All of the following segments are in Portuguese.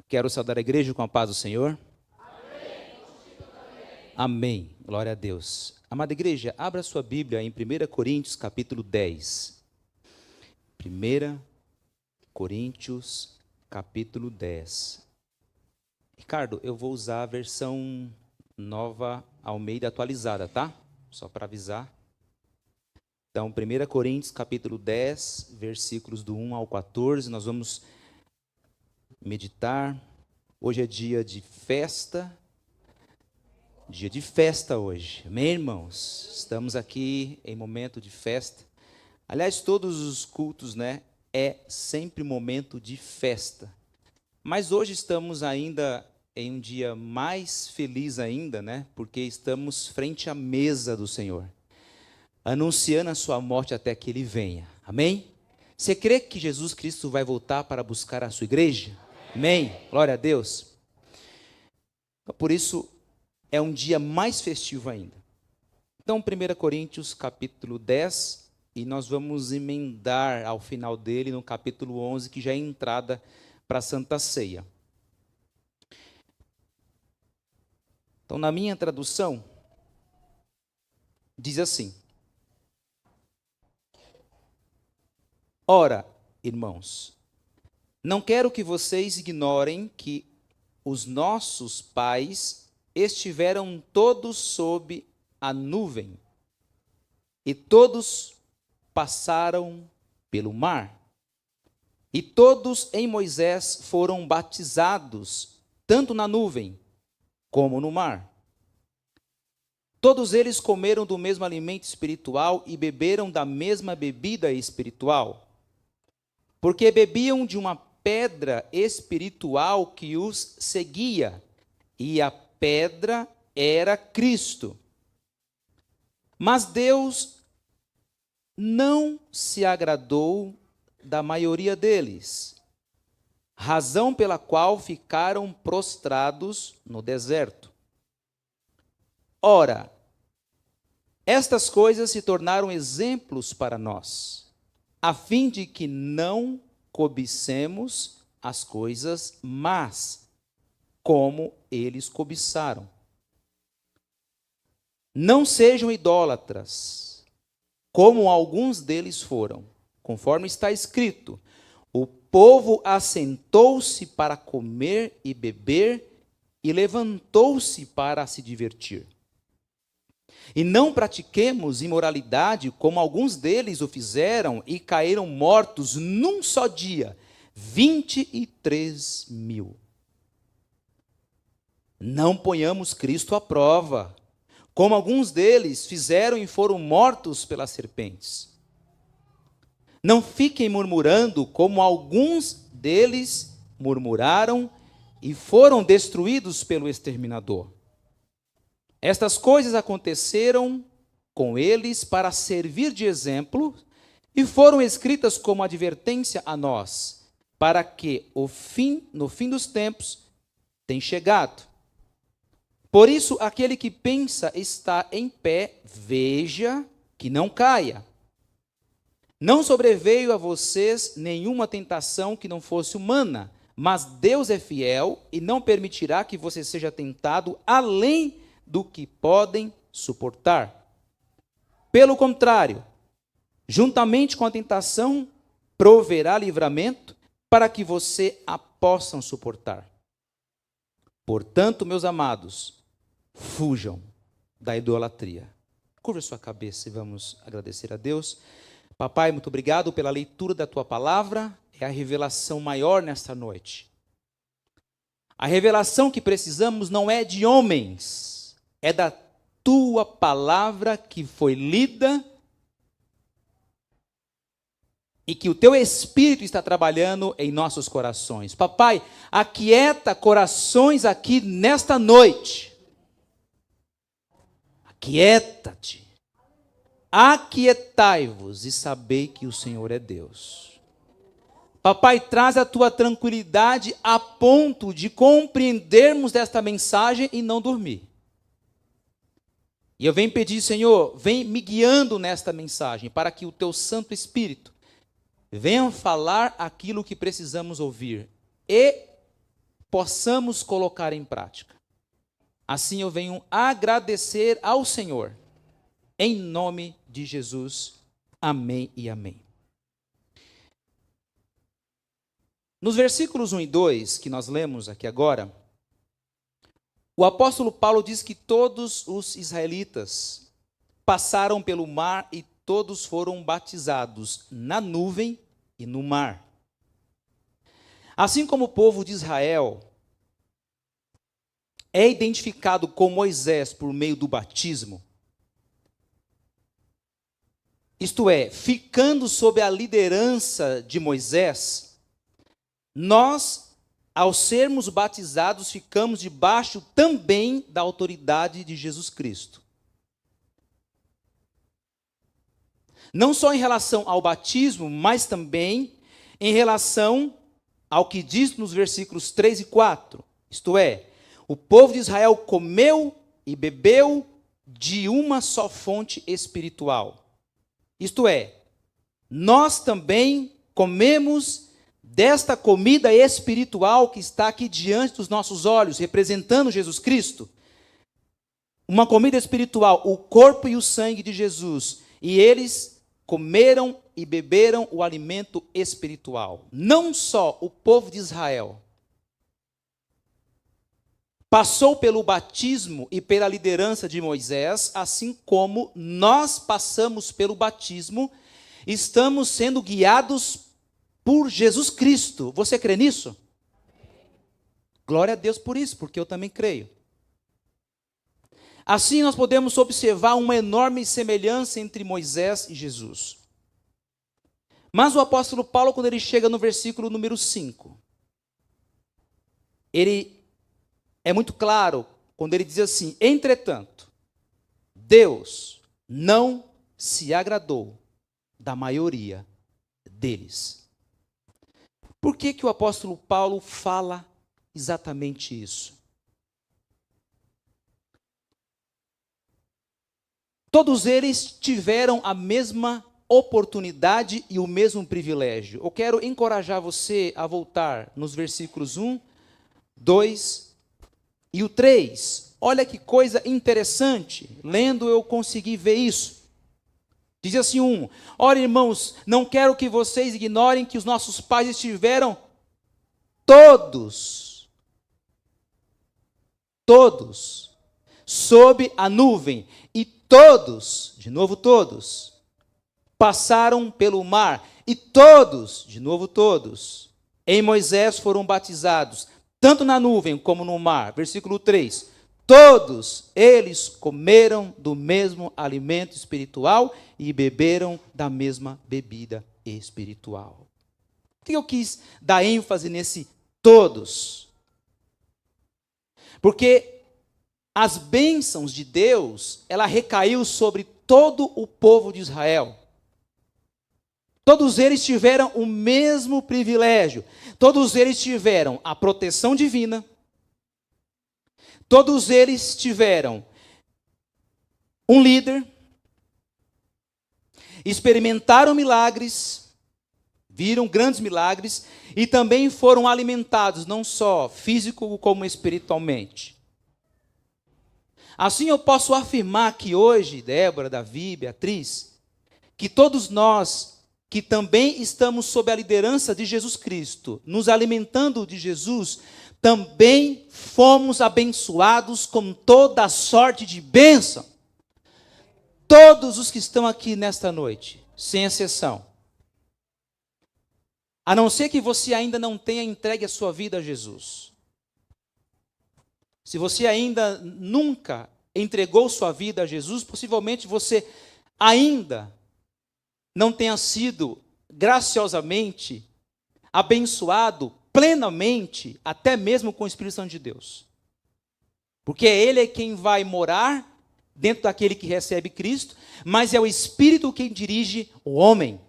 Quero saudar a igreja com a paz do Senhor. Amém. Glória a Deus. Amada igreja, abra sua Bíblia em 1 Coríntios, capítulo 10. 1 Coríntios, capítulo 10. Ricardo, eu vou usar a versão Nova Almeida atualizada, tá? Só para avisar. Então, 1 Coríntios, capítulo 10, versículos do 1 ao 14, nós vamos meditar. Hoje é dia de festa hoje, amém, irmãos? Estamos aqui em momento de festa. Aliás, todos os cultos, né, é sempre momento de festa. Mas hoje estamos ainda em um dia mais feliz ainda, né, porque estamos frente à mesa do Senhor, anunciando a sua morte até que Ele venha, amém? Você crê que Jesus Cristo vai voltar para buscar a sua igreja? Amém? Glória a Deus. Por isso, é um dia mais festivo ainda. Então, 1 Coríntios, capítulo 10, e nós vamos emendar ao final dele, no capítulo 11, que já é a entrada para a Santa Ceia. Então, na minha tradução, diz assim: Ora, irmãos, não quero que vocês ignorem que os nossos pais estiveram todos sob a nuvem e todos passaram pelo mar. E todos em Moisés foram batizados, tanto na nuvem como no mar. Todos eles comeram do mesmo alimento espiritual e beberam da mesma bebida espiritual, porque bebiam de uma pedra espiritual que os seguia, e a pedra era Cristo. Mas Deus não se agradou da maioria deles, razão pela qual ficaram prostrados no deserto. Ora, estas coisas se tornaram exemplos para nós, a fim de que não cobicemos as coisas más, como eles cobiçaram. Não sejam idólatras, como alguns deles foram, conforme está escrito: o povo assentou-se para comer e beber, e levantou-se para se divertir. E não pratiquemos imoralidade, como alguns deles o fizeram e caíram mortos num só dia, 23.000. Não ponhamos Cristo à prova, como alguns deles fizeram e foram mortos pelas serpentes. Não fiquem murmurando, como alguns deles murmuraram e foram destruídos pelo exterminador. Estas coisas aconteceram com eles para servir de exemplo e foram escritas como advertência a nós, para que no fim dos tempos tenha chegado. Por isso, aquele que pensa estar em pé, veja que não caia. Não sobreveio a vocês nenhuma tentação que não fosse humana, mas Deus é fiel e não permitirá que você seja tentado além do que podem suportar. Pelo contrário, juntamente com a tentação, proverá livramento para que você a possam suportar. Portanto, meus amados, fujam da idolatria. Curva sua cabeça e vamos agradecer a Deus. Papai, muito obrigado pela leitura da tua palavra, é a revelação maior nesta noite. A revelação que precisamos não é de homens, é da tua palavra que foi lida e que o teu Espírito está trabalhando em nossos corações. Papai, aquieta corações aqui nesta noite. Aquieta-te. Aquietai-vos e sabei que o Senhor é Deus. Papai, traz a tua tranquilidade a ponto de compreendermos desta mensagem e não dormir. E eu venho pedir, Senhor, vem me guiando nesta mensagem, para que o teu Santo Espírito venha falar aquilo que precisamos ouvir. E possamos colocar em prática. Assim eu venho agradecer ao Senhor, em nome de Jesus. Amém e amém. Nos versículos 1 e 2, que nós lemos aqui agora, o apóstolo Paulo diz que todos os israelitas passaram pelo mar e todos foram batizados na nuvem e no mar. Assim como o povo de Israel é identificado com Moisés por meio do batismo, isto é, ficando sob a liderança de Moisés, nós, ao sermos batizados, ficamos debaixo também da autoridade de Jesus Cristo. Não só em relação ao batismo, mas também em relação ao que diz nos versículos 3 e 4. Isto é, o povo de Israel comeu e bebeu de uma só fonte espiritual. Isto é, nós também comemos desta comida espiritual que está aqui diante dos nossos olhos, representando Jesus Cristo. Uma comida espiritual, o corpo e o sangue de Jesus. E eles comeram e beberam o alimento espiritual. Não só o povo de Israel passou pelo batismo e pela liderança de Moisés, assim como nós passamos pelo batismo, estamos sendo guiados por Jesus Cristo. Você crê nisso? Glória a Deus por isso, porque eu também creio. Assim nós podemos observar uma enorme semelhança entre Moisés e Jesus. Mas o apóstolo Paulo, quando ele chega no versículo número 5, ele é muito claro quando ele diz assim: entretanto, Deus não se agradou da maioria deles. Por que que o apóstolo Paulo fala exatamente isso? Todos eles tiveram a mesma oportunidade e o mesmo privilégio. Eu quero encorajar você a voltar nos versículos 1, 2 e o 3. Olha que coisa interessante. Lendo eu consegui ver isso. Diz assim 1: ora, irmãos, não quero que vocês ignorem que os nossos pais estiveram todos sob a nuvem, e todos, de novo todos, passaram pelo mar, e todos, de novo todos, em Moisés foram batizados, tanto na nuvem como no mar. Versículo 3: todos eles comeram do mesmo alimento espiritual e beberam da mesma bebida espiritual. Por que eu quis dar ênfase nesse todos? Porque as bênçãos de Deus, ela recaiu sobre todo o povo de Israel. Todos eles tiveram o mesmo privilégio. Todos eles tiveram a proteção divina. Todos eles tiveram um líder. Experimentaram milagres. Viram grandes milagres. E também foram alimentados, não só físico como espiritualmente. Assim eu posso afirmar que hoje, Débora, Davi, Beatriz, que todos nós que também estamos sob a liderança de Jesus Cristo, nos alimentando de Jesus, também fomos abençoados com toda a sorte de bênção. Todos os que estão aqui nesta noite, sem exceção. A não ser que você ainda não tenha entregue a sua vida a Jesus. Se você ainda nunca entregou sua vida a Jesus, possivelmente você ainda não tenha sido graciosamente abençoado plenamente, até mesmo com o Espírito Santo de Deus. Porque Ele é quem vai morar dentro daquele que recebe Cristo, mas é o Espírito quem dirige o homem.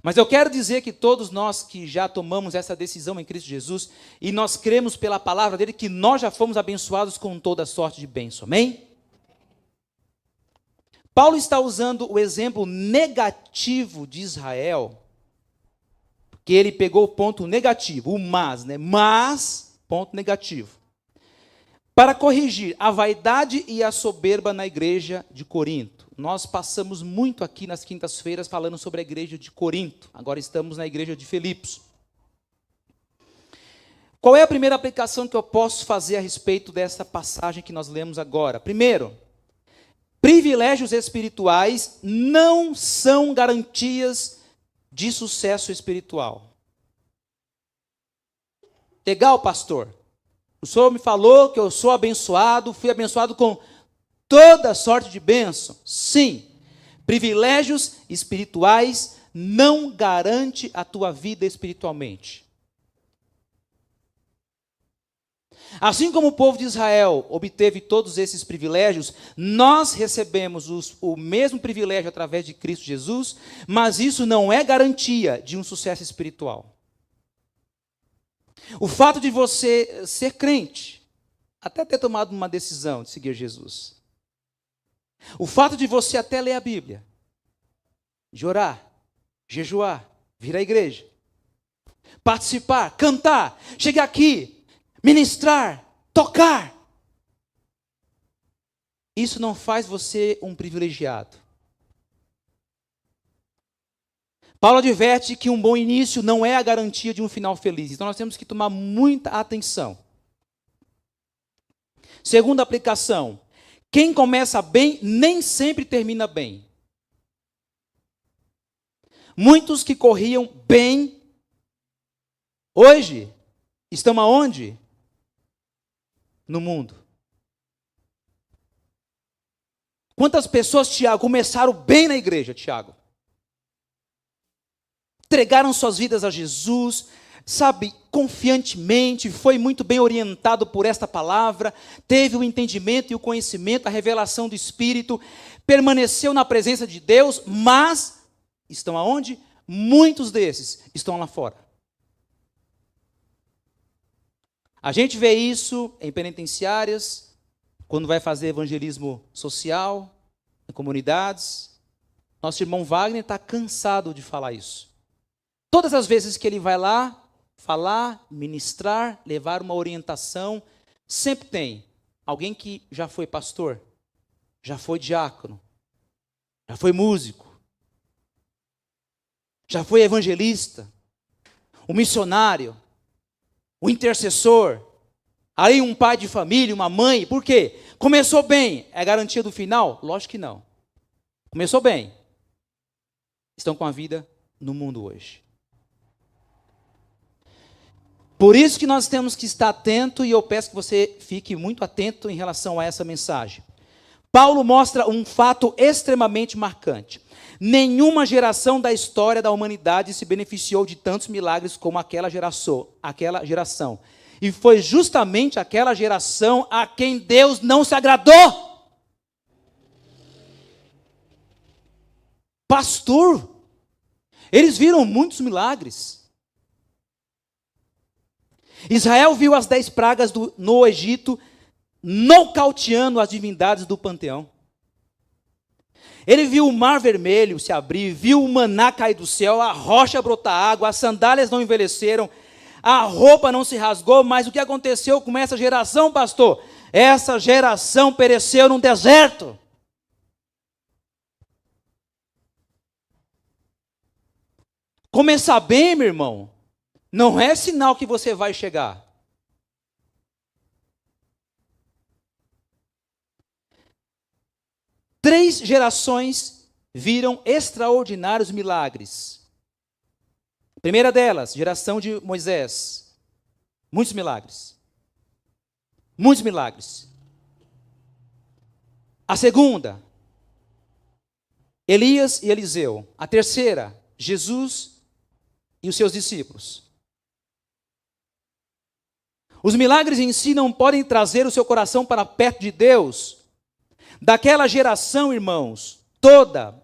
Mas eu quero dizer que todos nós que já tomamos essa decisão em Cristo Jesus, e nós cremos pela palavra dele, que nós já fomos abençoados com toda sorte de bênção. Amém? Paulo está usando o exemplo negativo de Israel, que ele pegou o ponto negativo, o mas, né? Mas, ponto negativo. Para corrigir a vaidade e a soberba na igreja de Corinto. Nós passamos muito aqui nas quintas-feiras falando sobre a igreja de Corinto. Agora estamos na igreja de Filipos. Qual é a primeira aplicação que eu posso fazer a respeito dessa passagem que nós lemos agora? Primeiro, privilégios espirituais não são garantias de sucesso espiritual. Legal, pastor? O senhor me falou que eu sou abençoado, fui abençoado com toda sorte de bênção. Sim, privilégios espirituais não garante a tua vida espiritualmente. Assim como o povo de Israel obteve todos esses privilégios, nós recebemos o mesmo privilégio através de Cristo Jesus, mas isso não é garantia de um sucesso espiritual. O fato de você ser crente, até ter tomado uma decisão de seguir Jesus, o fato de você até ler a Bíblia, de orar, jejuar, vir à igreja, participar, cantar, chegar aqui, ministrar, tocar, isso não faz você um privilegiado. Paulo adverte que um bom início não é a garantia de um final feliz. Então nós temos que tomar muita atenção. Segunda aplicação. Quem começa bem nem sempre termina bem. Muitos que corriam bem, hoje, estão aonde? No mundo. Quantas pessoas, Tiago, começaram bem na igreja, Tiago? Entregaram suas vidas a Jesus, sabe, confiantemente, foi muito bem orientado por esta palavra, teve o entendimento e o conhecimento, a revelação do Espírito, permaneceu na presença de Deus, mas estão aonde? Muitos desses estão lá fora. A gente vê isso em penitenciárias, quando vai fazer evangelismo social, em comunidades. Nosso irmão Wagner está cansado de falar isso. Todas as vezes que ele vai lá falar, ministrar, levar uma orientação, sempre tem alguém que já foi pastor, já foi diácono, já foi músico, já foi evangelista, um missionário, um intercessor, aí um pai de família, uma mãe. Por quê? Começou bem, é garantia do final? Lógico que não. Começou bem, estão com a vida no mundo hoje. Por isso que nós temos que estar atento, e eu peço que você fique muito atento em relação a essa mensagem. Paulo mostra um fato extremamente marcante. Nenhuma geração da história da humanidade se beneficiou de tantos milagres como aquela geração. E foi justamente aquela geração a quem Deus não se agradou. Pastor, eles viram muitos milagres. Israel viu as 10 pragas no Egito, nocauteando as divindades do panteão. Ele viu o mar vermelho se abrir, viu o maná cair do céu, a rocha brotar água, as sandálias não envelheceram, a roupa não se rasgou, mas o que aconteceu com essa geração, pastor? Essa geração pereceu num deserto. Começar bem, meu irmão, não é sinal que você vai chegar. Três gerações viram extraordinários milagres. A primeira delas, geração de Moisés. Muitos milagres. Muitos milagres. A segunda, Elias e Eliseu. A terceira, Jesus e os seus discípulos. Os milagres em si não podem trazer o seu coração para perto de Deus. Daquela geração, irmãos, toda,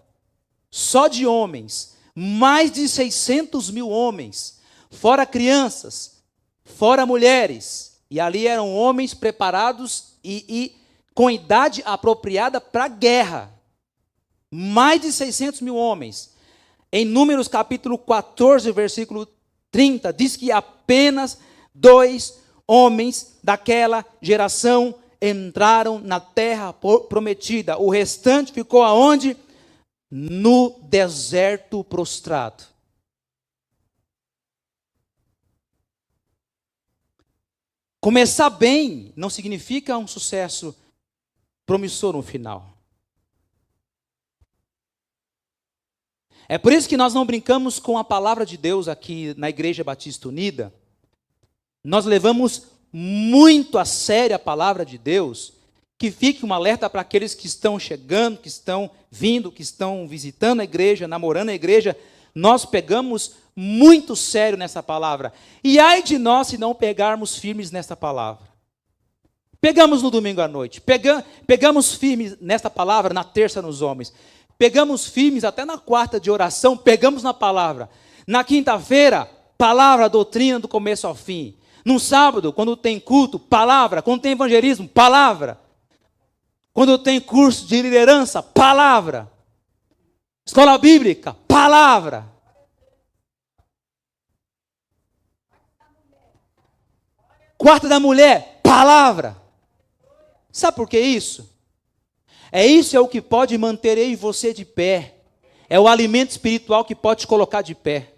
só de homens, mais de 600 mil homens, fora crianças, fora mulheres, e ali eram homens preparados e com idade apropriada para a guerra. Mais de 600 mil homens. Em Números capítulo 14, versículo 30, diz que apenas 2 homens daquela geração entraram na terra prometida. O restante ficou aonde? No deserto prostrado. Começar bem não significa um sucesso promissor no final. É por isso que nós não brincamos com a palavra de Deus aqui na Igreja Batista Unida. Nós levamos muito a sério a palavra de Deus, que fique um alerta para aqueles que estão chegando, que estão vindo, que estão visitando a igreja, namorando a igreja. Nós pegamos muito sério nessa palavra. E ai de nós se não pegarmos firmes nessa palavra. Pegamos no domingo à noite, pegamos firmes nessa palavra na terça nos homens, pegamos firmes até na quarta de oração, pegamos na palavra. Na quinta-feira, palavra, doutrina do começo ao fim. No sábado, quando tem culto, palavra. Quando tem evangelismo, palavra. Quando tem curso de liderança, palavra. Escola bíblica, palavra. Quarta da mulher, palavra. Sabe por que isso? Isso é o que pode manter eu e você de pé. É o alimento espiritual que pode te colocar de pé.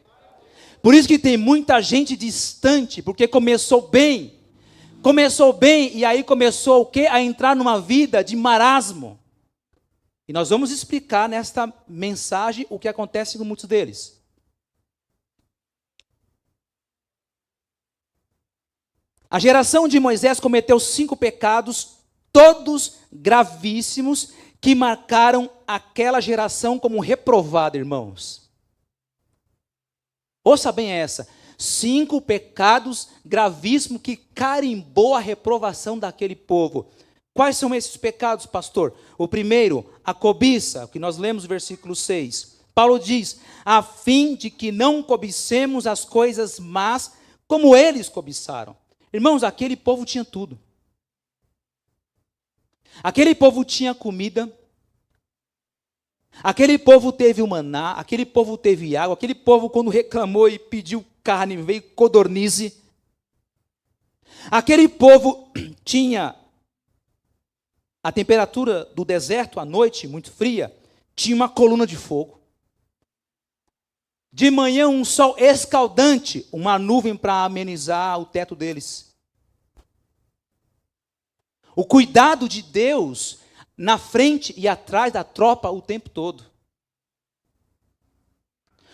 Por isso que tem muita gente distante, porque começou bem e aí começou o quê? A entrar numa vida de marasmo. E nós vamos explicar nesta mensagem o que acontece com muitos deles. A geração de Moisés cometeu 5 pecados, todos gravíssimos, que marcaram aquela geração como reprovada, irmãos. Ouça bem essa. 5 pecados gravíssimos que carimbou a reprovação daquele povo. Quais são esses pecados, pastor? O primeiro, a cobiça, que nós lemos no versículo 6. Paulo diz, a fim de que não cobicemos as coisas más, como eles cobiçaram. Irmãos, aquele povo tinha tudo. Aquele povo tinha comida. Aquele povo teve o maná, aquele povo teve água, aquele povo quando reclamou e pediu carne, veio codornize. Aquele povo tinha a temperatura do deserto à noite, muito fria, tinha uma coluna de fogo. De manhã um sol escaldante, uma nuvem para amenizar o teto deles. O cuidado de Deus na frente e atrás da tropa o tempo todo.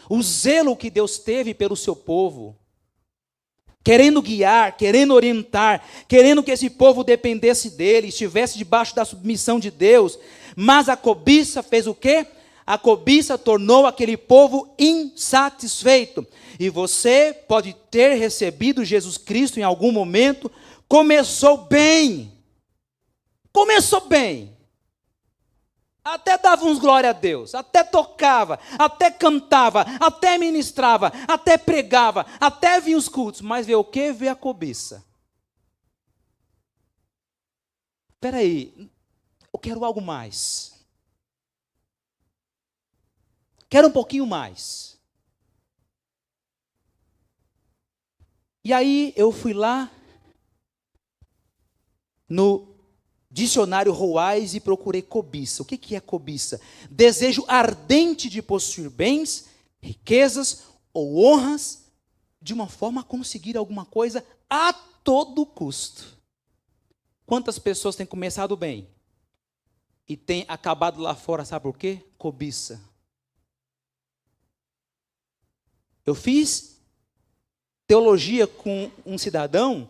O zelo que Deus teve pelo seu povo, querendo guiar, querendo orientar, querendo que esse povo dependesse dele, estivesse debaixo da submissão de Deus, mas a cobiça fez o quê? A cobiça tornou aquele povo insatisfeito. E você pode ter recebido Jesus Cristo em algum momento, começou bem, até dava uns glória a Deus, até tocava, até cantava, até ministrava, até pregava, até vinha os cultos, mas vê o quê? Vê a cobiça. Espera aí, eu quero algo mais. Quero um pouquinho mais. E aí eu fui lá no dicionário Roais e procurei cobiça. O que é cobiça? Desejo ardente de possuir bens, riquezas ou honras, de uma forma a conseguir alguma coisa a todo custo. Quantas pessoas têm começado bem e têm acabado lá fora, sabe por quê? Cobiça. Eu fiz teologia com um cidadão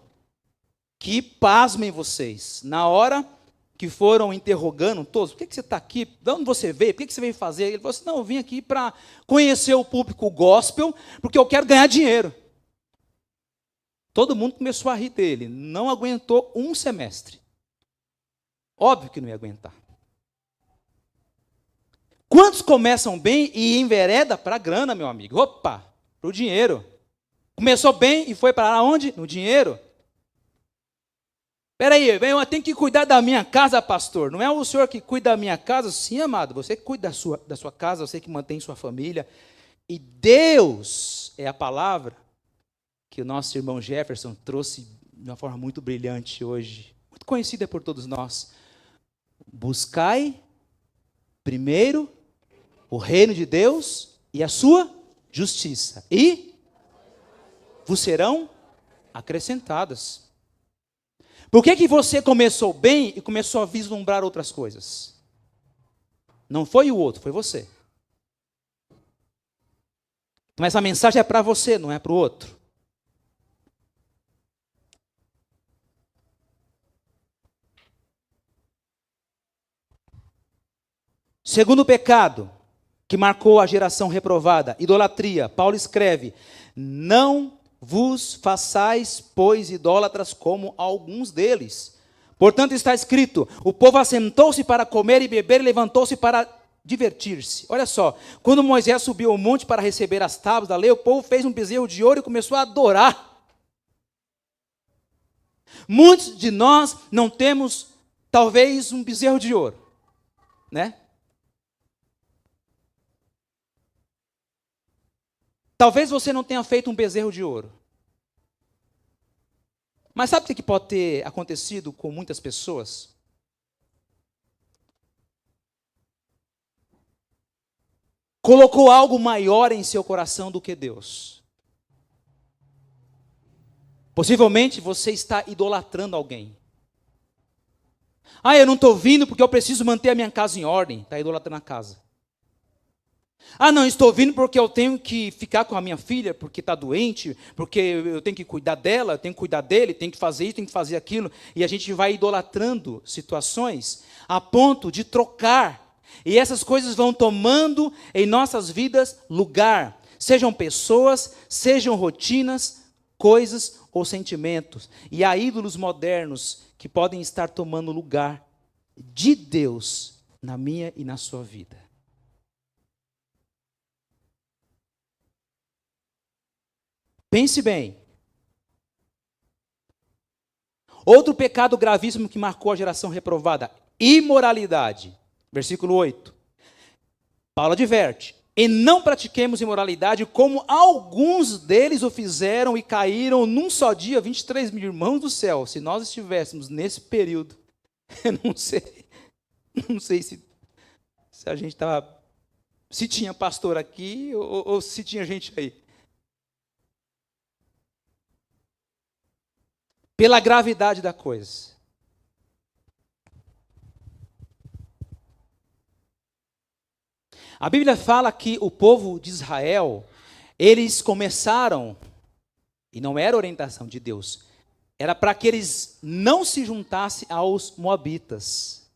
que, pasmem vocês, na hora que foram interrogando todos, por que você está aqui? De onde você veio? Por que você veio fazer? Ele falou assim, não, eu vim aqui para conhecer o público gospel, porque eu quero ganhar dinheiro. Todo mundo começou a rir dele, não aguentou um semestre. Óbvio que não ia aguentar. Quantos começam bem e envereda para a grana, meu amigo? Opa, para o dinheiro. Começou bem e foi para onde? No dinheiro. Espera aí, eu tenho que cuidar da minha casa, pastor. Não é o senhor que cuida da minha casa? Sim, amado, você que cuida da sua casa, você que mantém sua família. E Deus é a palavra. que o nosso irmão Jefferson trouxe de uma forma muito brilhante hoje, muito conhecida por todos nós. Buscai primeiro o reino de Deus e a sua justiça, e vos serão acrescentadas. Por que você começou bem e começou a vislumbrar outras coisas? Não foi o outro, foi você. Mas essa mensagem é para você, não é para o outro. Segundo pecado que marcou a geração reprovada, idolatria. Paulo escreve: não vos façais, pois, idólatras como alguns deles. Portanto está escrito: o povo assentou-se para comer e beber e levantou-se para divertir-se. Olha só, quando Moisés subiu ao monte para receber as tábuas da lei, o povo fez um bezerro de ouro e começou a adorar. Muitos de nós não temos, talvez, um bezerro de ouro, né? Talvez você não tenha feito um bezerro de ouro. Mas sabe o que pode ter acontecido com muitas pessoas? Colocou algo maior em seu coração do que Deus. Possivelmente você está idolatrando alguém. Eu não estou vindo porque eu preciso manter a minha casa em ordem. Está idolatrando a casa. Não, estou vindo porque eu tenho que ficar com a minha filha, porque está doente, porque eu tenho que cuidar dela, eu tenho que cuidar dele, tenho que fazer isso, tenho que fazer aquilo. E a gente vai idolatrando situações a ponto de trocar. E essas coisas vão tomando em nossas vidas lugar. Sejam pessoas, sejam rotinas, coisas ou sentimentos. E há ídolos modernos que podem estar tomando lugar de Deus na minha e na sua vida. Pense bem. Outro pecado gravíssimo que marcou a geração reprovada: imoralidade. Versículo 8. Paulo adverte: e não pratiquemos imoralidade como alguns deles o fizeram e caíram num só dia 23 mil. Irmãos do céu, se nós estivéssemos nesse período, eu não sei se a gente estava, se tinha pastor aqui ou se tinha gente aí. Pela gravidade da coisa. A Bíblia fala que o povo de Israel, eles começaram, e não era orientação de Deus, era para que eles não se juntassem aos moabitas.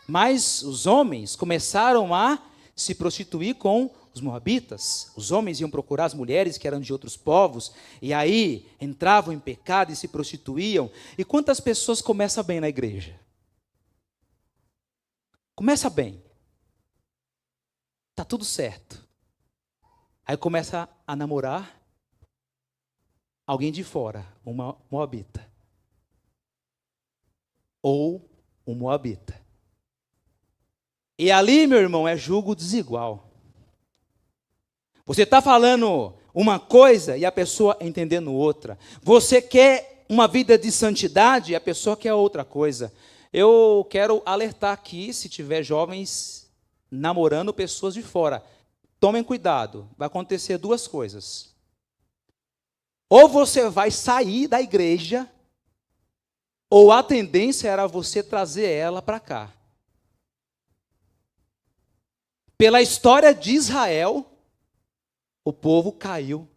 Mas os homens começaram a se prostituir com os moabitas. Os homens iam procurar as mulheres que eram de outros povos, e aí entravam em pecado e se prostituíam. E quantas pessoas começam bem na igreja? Começa bem. Está tudo certo. Aí começa a namorar alguém de fora, uma moabita. Ou um moabita. E ali, meu irmão, é julgo desigual. Você está falando uma coisa e a pessoa entendendo outra. Você quer uma vida de santidade e a pessoa quer outra coisa. Eu quero alertar aqui, se tiver jovens namorando pessoas de fora, tomem cuidado, vai acontecer duas coisas. Ou você vai sair da igreja, ou a tendência era você trazer ela para cá. Pela história de Israel, o povo caiu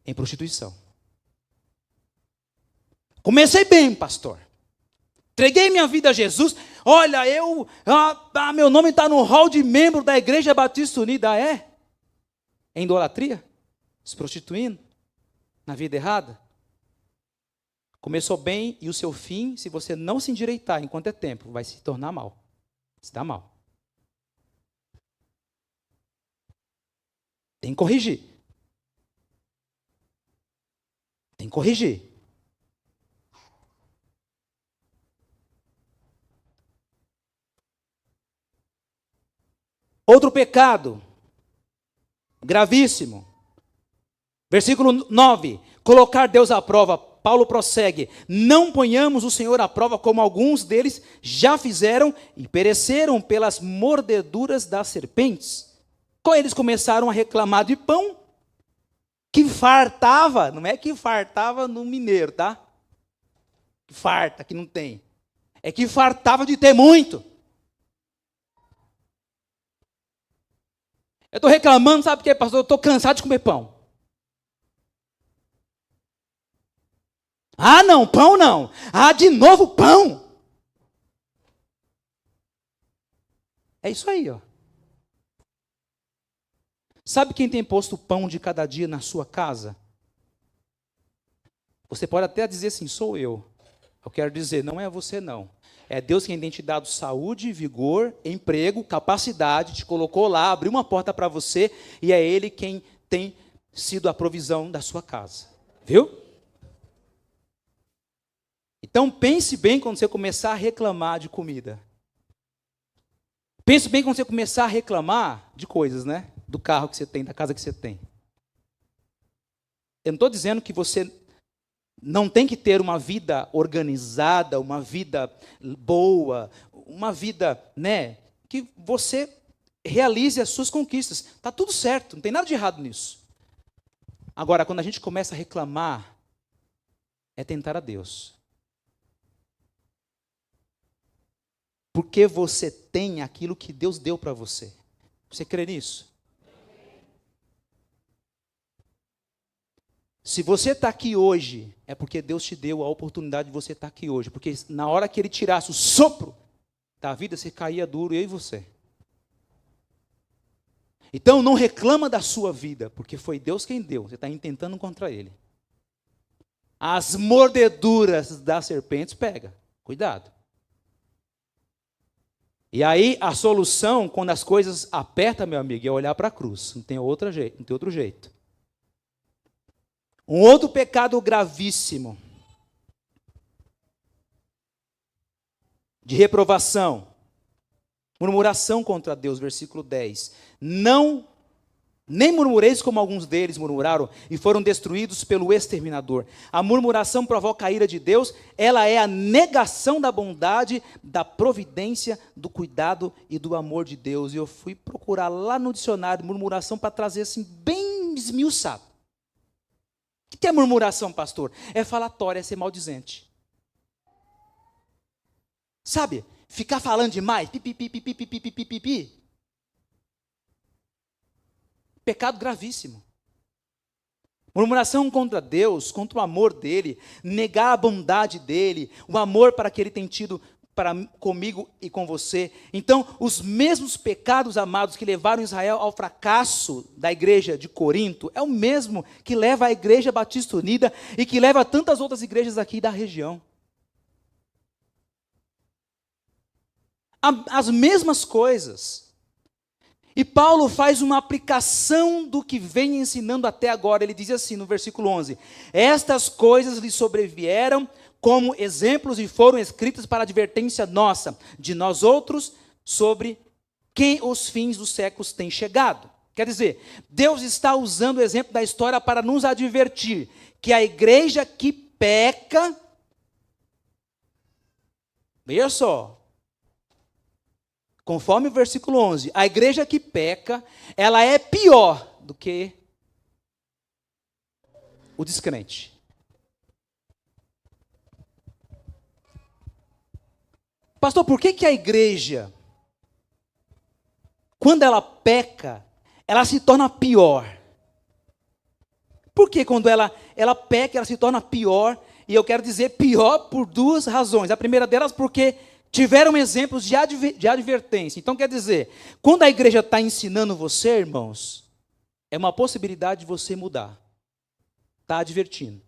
em prostituição. Comecei bem, pastor. Entreguei minha vida a Jesus. Olha, meu nome está no hall de membro da Igreja Batista Unida. É idolatria? Se prostituindo? Na vida errada? Começou bem e o seu fim, se você não se endireitar enquanto é tempo, vai se tornar mal. Se dá mal. Tem que corrigir. Tem que corrigir. Outro pecado gravíssimo. Versículo 9. Colocar Deus à prova. Paulo prossegue. Não ponhamos o Senhor à prova como alguns deles já fizeram e pereceram pelas mordeduras das serpentes. Quando eles começaram a reclamar de pão, que fartava, não é que fartava no mineiro, tá? Que farta, que não tem. É que fartava de ter muito. Eu estou reclamando, sabe por quê, pastor? Eu estou cansado de comer pão. Ah, não, pão não. Ah, de novo pão. É isso aí, ó. Sabe quem tem posto o pão de cada dia na sua casa? Você pode até dizer assim, sou eu. Eu quero dizer, não é você não. É Deus quem tem te dado saúde, vigor, emprego, capacidade, te colocou lá, abriu uma porta para você, e é Ele quem tem sido a provisão da sua casa. Viu? Então pense bem quando você começar a reclamar de comida. Pense bem quando você começar a reclamar de coisas, né? Do carro que você tem, da casa que você tem. Eu não estou dizendo que você não tem que ter uma vida organizada, uma vida boa, uma vida, né? Que você realize as suas conquistas. Está tudo certo, não tem nada de errado nisso. Agora, quando a gente começa a reclamar, é tentar a Deus. Porque você tem aquilo que Deus deu para você. Você crê nisso? Se você está aqui hoje, é porque Deus te deu a oportunidade de você estar aqui hoje. Porque na hora que Ele tirasse o sopro da vida, você caía duro, eu e você. Então não reclama da sua vida, porque foi Deus quem deu. Você está intentando contra Ele. As mordeduras das serpentes, pega. Cuidado. E aí a solução, quando as coisas apertam, meu amigo, é olhar para a cruz. Não tem outro jeito. Um outro pecado gravíssimo de reprovação, murmuração contra Deus, versículo 10. Não, nem murmureis como alguns deles murmuraram e foram destruídos pelo exterminador. A murmuração provoca a ira de Deus, ela é a negação da bondade, da providência, do cuidado e do amor de Deus. E eu fui procurar lá no dicionário murmuração para trazer assim bem esmiuçado. O que é murmuração, pastor? É falatória, é ser maldizente. Sabe? Ficar falando demais, pipi. Pecado gravíssimo. Murmuração contra Deus, contra o amor dele, negar a bondade dele, o amor para que ele tem tido comigo e com você. Então, os mesmos pecados, amados, que levaram Israel ao fracasso da igreja de Corinto, é o mesmo que leva a Igreja Batista Unida e que leva a tantas outras igrejas aqui da região. As mesmas coisas. E Paulo faz uma aplicação do que vem ensinando até agora. Ele diz assim no versículo 11: estas coisas lhe sobrevieram como exemplos e foram escritas para advertência nossa, de nós outros, sobre quem os fins dos séculos têm chegado. Quer dizer, Deus está usando o exemplo da história para nos advertir que a igreja que peca, veja só, conforme o versículo 11, a igreja que peca, ela é pior do que o descrente. Pastor, por que a igreja, quando ela peca, ela se torna pior? Por que quando ela peca, ela se torna pior? E eu quero dizer pior por duas razões. A primeira delas, porque tiveram exemplos de advertência. Então, quer dizer, quando a igreja está ensinando você, irmãos, é uma possibilidade de você mudar. Está advertindo.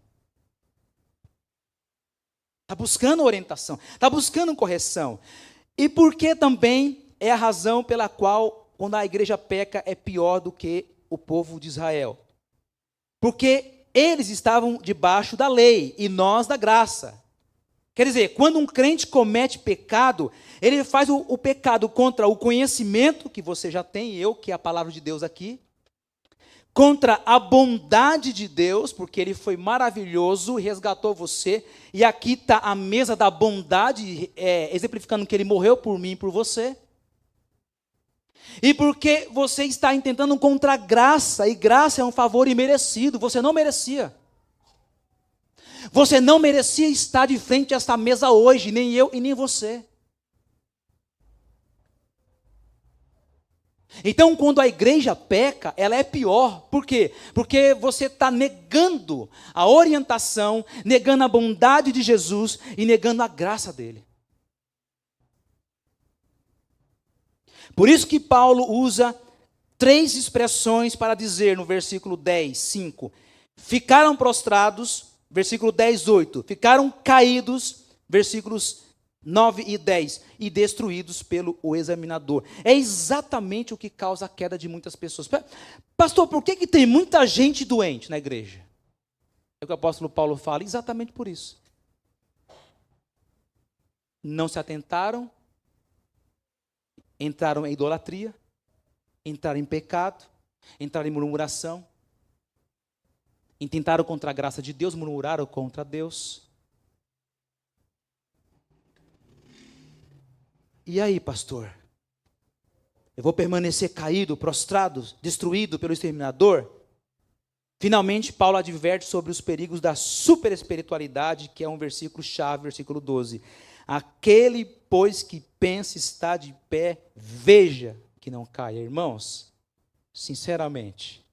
Está buscando orientação, está buscando correção. E porque também é a razão pela qual, quando a igreja peca, é pior do que o povo de Israel. Porque eles estavam debaixo da lei e nós da graça. Quer dizer, quando um crente comete pecado, ele faz o pecado contra o conhecimento que você já tem, eu, que é a palavra de Deus aqui, contra a bondade de Deus, porque Ele foi maravilhoso, resgatou você, e aqui está a mesa da bondade, exemplificando que Ele morreu por mim e por você. E porque você está intentando contra a graça, e graça é um favor imerecido, você não merecia. Você não merecia estar de frente a esta mesa hoje, nem eu e nem você. Então, quando a igreja peca, ela é pior. Por quê? Porque você está negando a orientação, negando a bondade de Jesus e negando a graça dele. Por isso que Paulo usa 3 expressões para dizer no versículo 10, 5. Ficaram prostrados, versículo 10, 8. Ficaram caídos, versículos 9 e 10. E destruídos pelo examinador. É exatamente o que causa a queda de muitas pessoas. Pastor, por que tem muita gente doente na igreja? É o que o apóstolo Paulo fala, exatamente por isso. Não se atentaram, entraram em idolatria, entraram em pecado, entraram em murmuração, intentaram contra a graça de Deus, murmuraram contra Deus. E aí, pastor? Eu vou permanecer caído, prostrado, destruído pelo exterminador? Finalmente, Paulo adverte sobre os perigos da superespiritualidade, que é um versículo-chave, versículo 12. Aquele, pois, que pensa estar de pé, veja que não caia. Irmãos, sinceramente,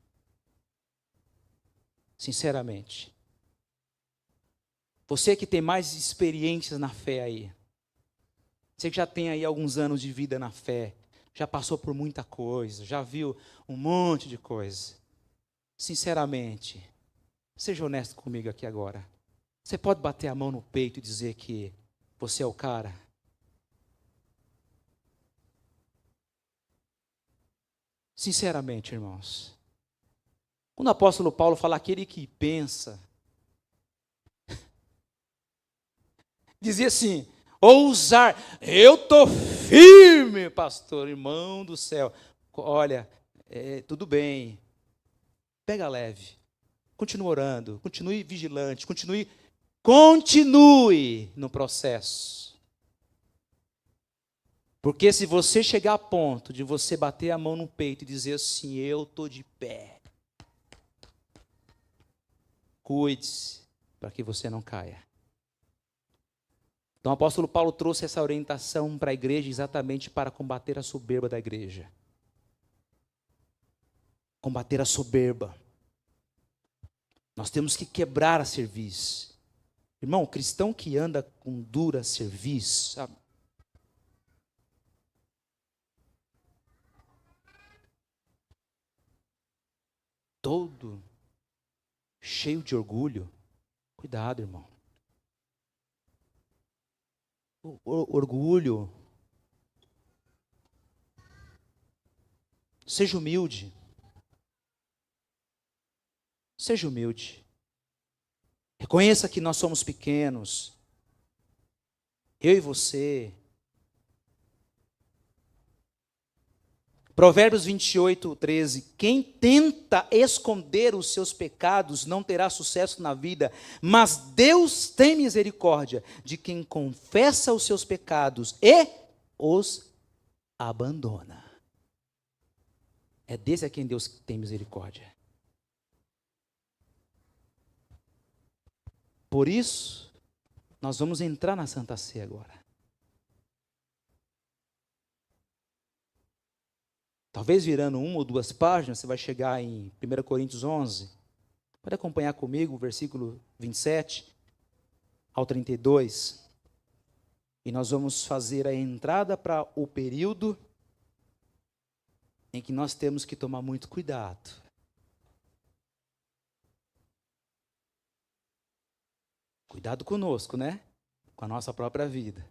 você que tem mais experiências na fé aí, você que já tem aí alguns anos de vida na fé, já passou por muita coisa, já viu um monte de coisa. Sinceramente, seja honesto comigo aqui agora. Você pode bater a mão no peito e dizer que você é o cara? Sinceramente, irmãos. Quando o apóstolo Paulo fala aquele que pensa, dizia assim, ousar, eu estou firme, pastor, irmão do céu. Olha, tudo bem, pega leve, continue orando, continue vigilante, continue no processo. Porque se você chegar a ponto de você bater a mão no peito e dizer assim, eu estou de pé, cuide-se para que você não caia. Então o apóstolo Paulo trouxe essa orientação para a igreja exatamente para combater a soberba da igreja. Combater a soberba. Nós temos que quebrar a cerviz. Irmão, o cristão que anda com dura cerviz, sabe? Todo cheio de orgulho. Cuidado, irmão. Orgulho. Seja humilde. Seja humilde. Reconheça que nós somos pequenos. Eu e você. Provérbios 28, 13. Quem tenta esconder os seus pecados não terá sucesso na vida, mas Deus tem misericórdia de quem confessa os seus pecados e os abandona. É desse a quem Deus tem misericórdia. Por isso, nós vamos entrar na Santa Ceia agora. Talvez virando 1 ou 2 páginas, você vai chegar em 1 Coríntios 11. Pode acompanhar comigo o versículo 27 ao 32. E nós vamos fazer a entrada para o período em que nós temos que tomar muito cuidado. Cuidado conosco, né? Com a nossa própria vida.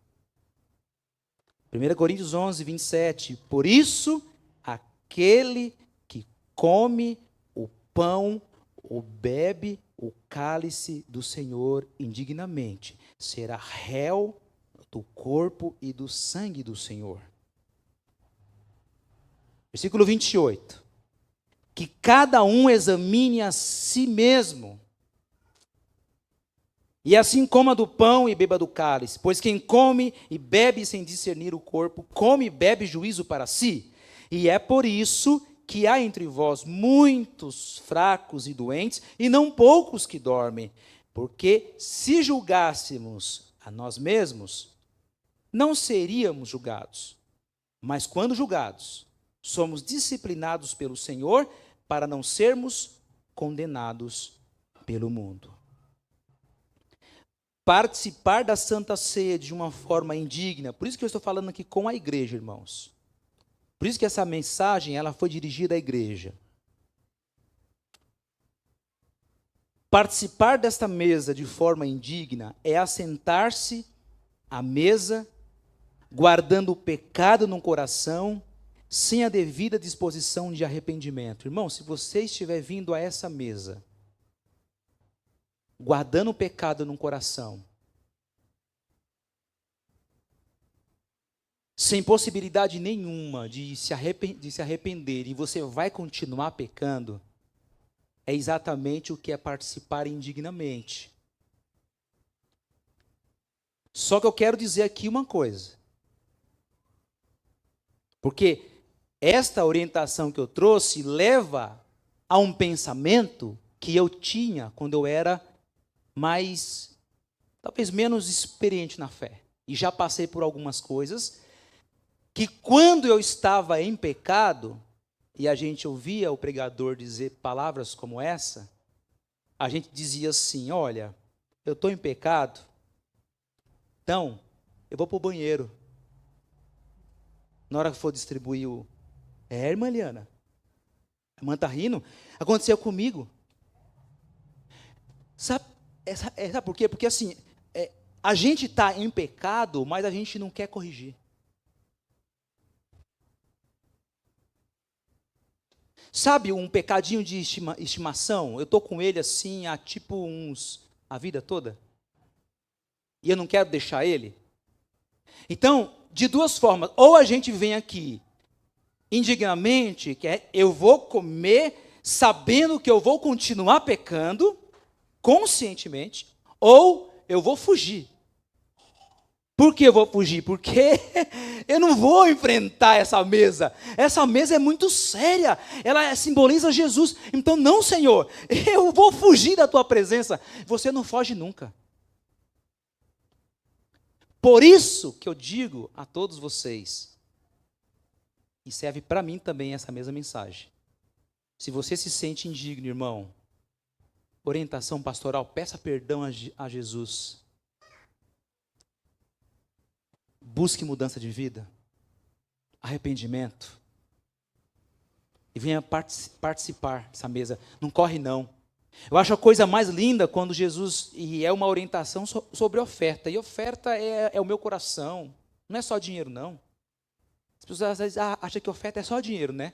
1 Coríntios 11, 27. Por isso, aquele que come o pão ou bebe o cálice do Senhor indignamente será réu do corpo e do sangue do Senhor. Versículo 28. que cada um examine a si mesmo. E assim coma do pão e beba do cálice, pois quem come e bebe sem discernir o corpo, come e bebe juízo para si. E é por isso que há entre vós muitos fracos e doentes, e não poucos que dormem. Porque se julgássemos a nós mesmos, não seríamos julgados. Mas quando julgados, somos disciplinados pelo Senhor para não sermos condenados pelo mundo. Participar da Santa Ceia de uma forma indigna. Por isso que eu estou falando aqui com a igreja, irmãos. Por isso que essa mensagem ela foi dirigida à igreja. Participar desta mesa de forma indigna é assentar-se à mesa, guardando o pecado no coração, sem a devida disposição de arrependimento. Irmão, se você estiver vindo a essa mesa, guardando o pecado no coração, sem possibilidade nenhuma de se arrepender, e você vai continuar pecando, é exatamente o que é participar indignamente. Só que eu quero dizer aqui uma coisa. Porque esta orientação que eu trouxe leva a um pensamento que eu tinha quando eu era talvez menos experiente na fé. E já passei por algumas coisas que quando eu estava em pecado, e a gente ouvia o pregador dizer palavras como essa, a gente dizia assim, olha, eu estou em pecado, então eu vou para o banheiro. Na hora que for distribuir o... irmã Eliana, a irmã está rindo? Aconteceu comigo. Sabe por quê? Porque assim, a gente está em pecado, mas a gente não quer corrigir. Sabe um pecadinho de estimação? Eu estou com ele assim há a vida toda. E eu não quero deixar ele. Então, de duas formas. Ou a gente vem aqui indignamente, que é eu vou comer sabendo que eu vou continuar pecando, conscientemente, ou eu vou fugir. Por que eu vou fugir? Porque eu não vou enfrentar essa mesa. Essa mesa é muito séria. Ela simboliza Jesus. Então, não, Senhor, eu vou fugir da tua presença. Você não foge nunca. Por isso que eu digo a todos vocês, e serve para mim também essa mesma mensagem. Se você se sente indigno, irmão, orientação pastoral, peça perdão a Jesus. Busque mudança de vida, arrependimento, e venha participar dessa mesa. Não corre, não. Eu acho a coisa mais linda quando Jesus, e é uma orientação sobre oferta, e oferta é o meu coração, não é só dinheiro, não. As pessoas às vezes acham que oferta é só dinheiro, né?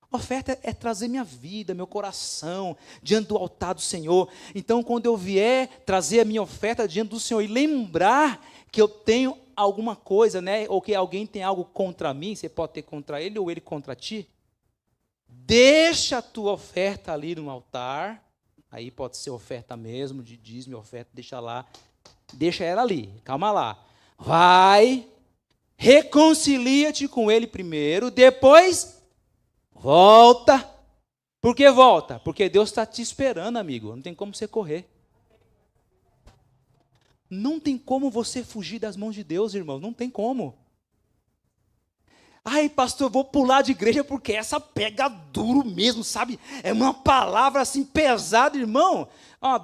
Oferta é trazer minha vida, meu coração, diante do altar do Senhor. Então, quando eu vier trazer a minha oferta diante do Senhor e lembrar que eu tenho alguma coisa, né, ou que alguém tem algo contra mim, você pode ter contra ele ou ele contra ti, deixa a tua oferta ali no altar, aí pode ser oferta mesmo, de dízimo, oferta, deixa lá, deixa ela ali, calma lá, vai, reconcilia-te com ele primeiro, depois volta. Por que volta? Porque Deus está te esperando, amigo, não tem como você correr. Não tem como você fugir das mãos de Deus, irmão. Não tem como. Ai, pastor, eu vou pular de igreja porque essa pega duro mesmo, sabe? É uma palavra assim pesada, irmão.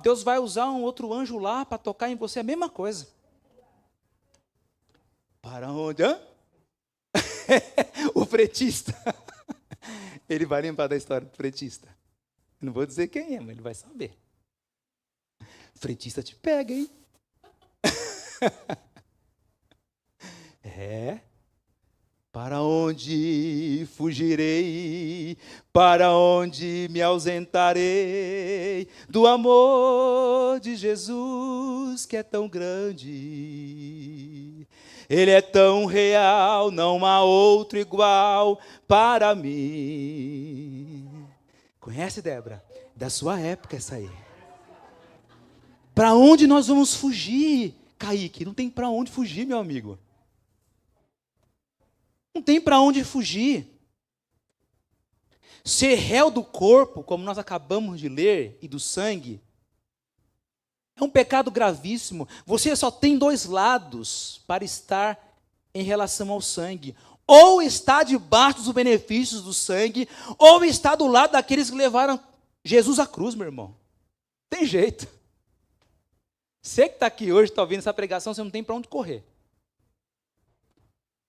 Deus vai usar um outro anjo lá para tocar em você. É a mesma coisa. Para onde? O fretista. Ele vai lembrar da história do fretista. Não vou dizer quem é, mas ele vai saber. O fretista te pega, hein? Para onde fugirei? Para onde me ausentarei do amor de Jesus que é tão grande? Ele é tão real, não há outro igual para mim. Conhece, Débora? Da sua época essa aí. Para onde nós vamos fugir, Kaique? Não tem para onde fugir, meu amigo. Não tem para onde fugir. Ser réu do corpo, como nós acabamos de ler, e do sangue, é um pecado gravíssimo. Você só tem dois lados para estar em relação ao sangue. Ou está debaixo dos benefícios do sangue, ou está do lado daqueles que levaram Jesus à cruz, meu irmão. Tem jeito. Você que está aqui hoje, está ouvindo essa pregação, você não tem para onde correr.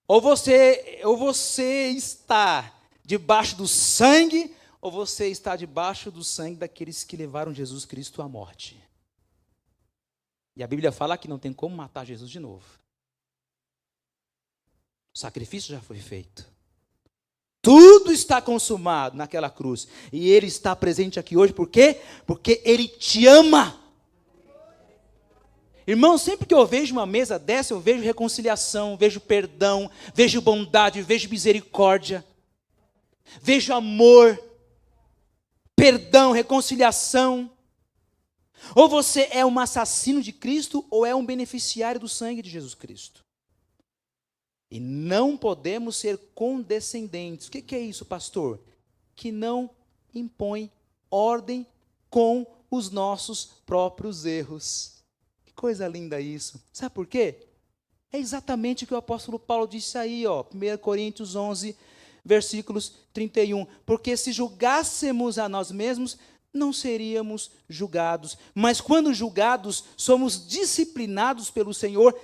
Ou você está debaixo do sangue, ou você está debaixo do sangue daqueles que levaram Jesus Cristo à morte. E a Bíblia fala que não tem como matar Jesus de novo. O sacrifício já foi feito. Tudo está consumado naquela cruz. E Ele está presente aqui hoje, por quê? Porque Ele te ama. Irmão, sempre que eu vejo uma mesa dessa, eu vejo reconciliação, vejo perdão, vejo bondade, vejo misericórdia, vejo amor, perdão, reconciliação. Ou você é um assassino de Cristo, ou é um beneficiário do sangue de Jesus Cristo. E não podemos ser condescendentes. O que é isso, pastor? Que não impõe ordem com os nossos próprios erros. Que coisa linda isso. Sabe por quê? É exatamente o que o apóstolo Paulo disse aí, ó, 1 Coríntios 11, versículos 31. Porque se julgássemos a nós mesmos, não seríamos julgados. Mas quando julgados, somos disciplinados pelo Senhor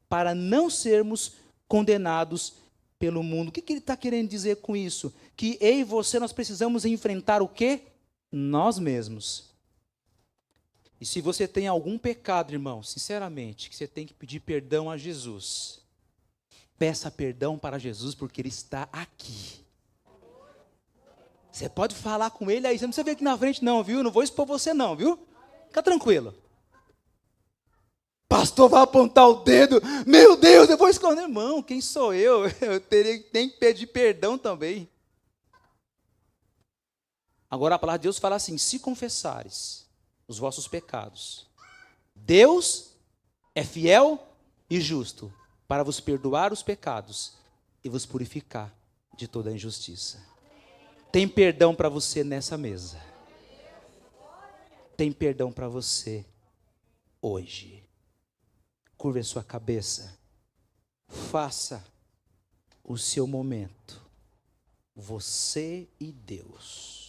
para não sermos condenados pelo mundo. O que ele está querendo dizer com isso? Que eu e você, nós precisamos enfrentar o quê? Nós mesmos. E se você tem algum pecado, irmão, sinceramente, que você tem que pedir perdão a Jesus, peça perdão para Jesus, porque Ele está aqui. Você pode falar com Ele aí, você não precisa vir aqui na frente não, viu? Não vou expor você não, viu? Fica tranquilo. Pastor vai apontar o dedo, meu Deus, eu vou esconder. Irmão, quem sou eu? Eu tenho que pedir perdão também. Agora a palavra de Deus fala assim: se confessares os vossos pecados, Deus é fiel e justo para vos perdoar os pecados e vos purificar de toda a injustiça. Tem perdão para você nessa mesa. Tem perdão para você hoje. Curva a sua cabeça. Faça o seu momento. Você e Deus.